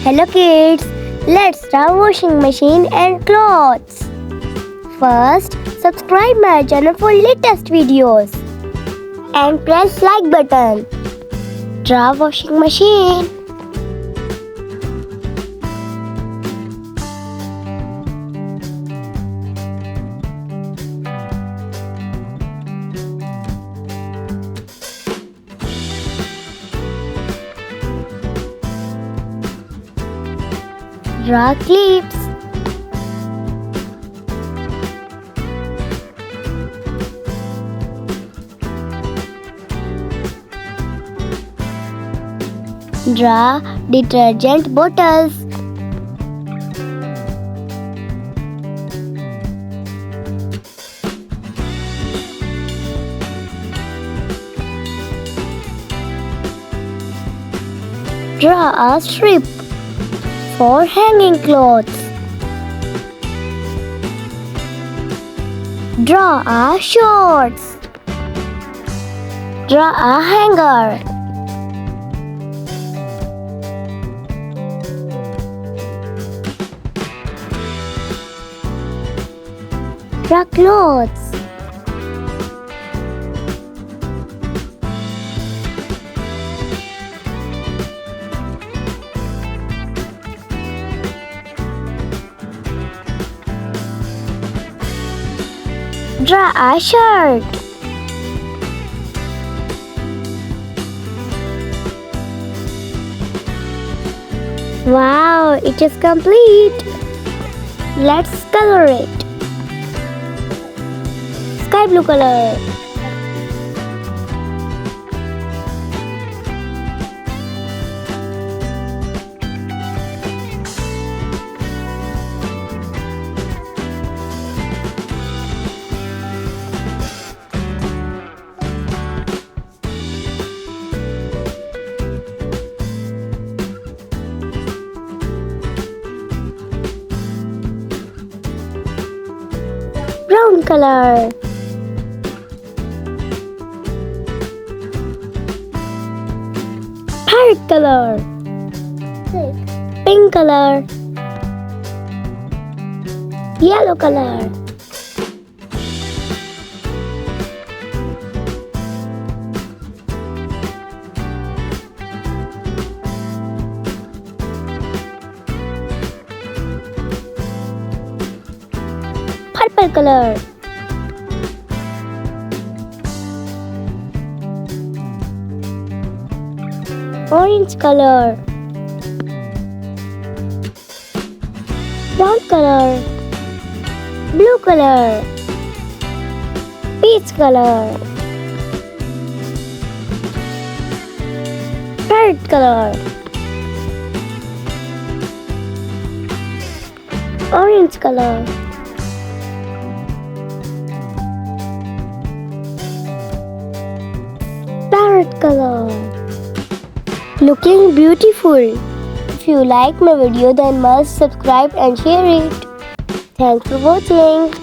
Hello kids, let's start washing machine and clothes. First, subscribe my channel for latest videos and press like button. Draw washing machine. Draw clips. Draw detergent bottles. Draw a strip for hanging clothes. Draw a shorts. Draw a hanger. Draw clothes. Draw a shirt. Wow, it is complete. Let's color it. Sky blue color. Brown color. Parrot color. Pink color. Yellow color. Purple color. Orange color. Brown color. Blue color. Peach color. Red color. Orange color. Parrot color. Looking beautiful. If you like my video, then must subscribe and share it. Thanks for watching.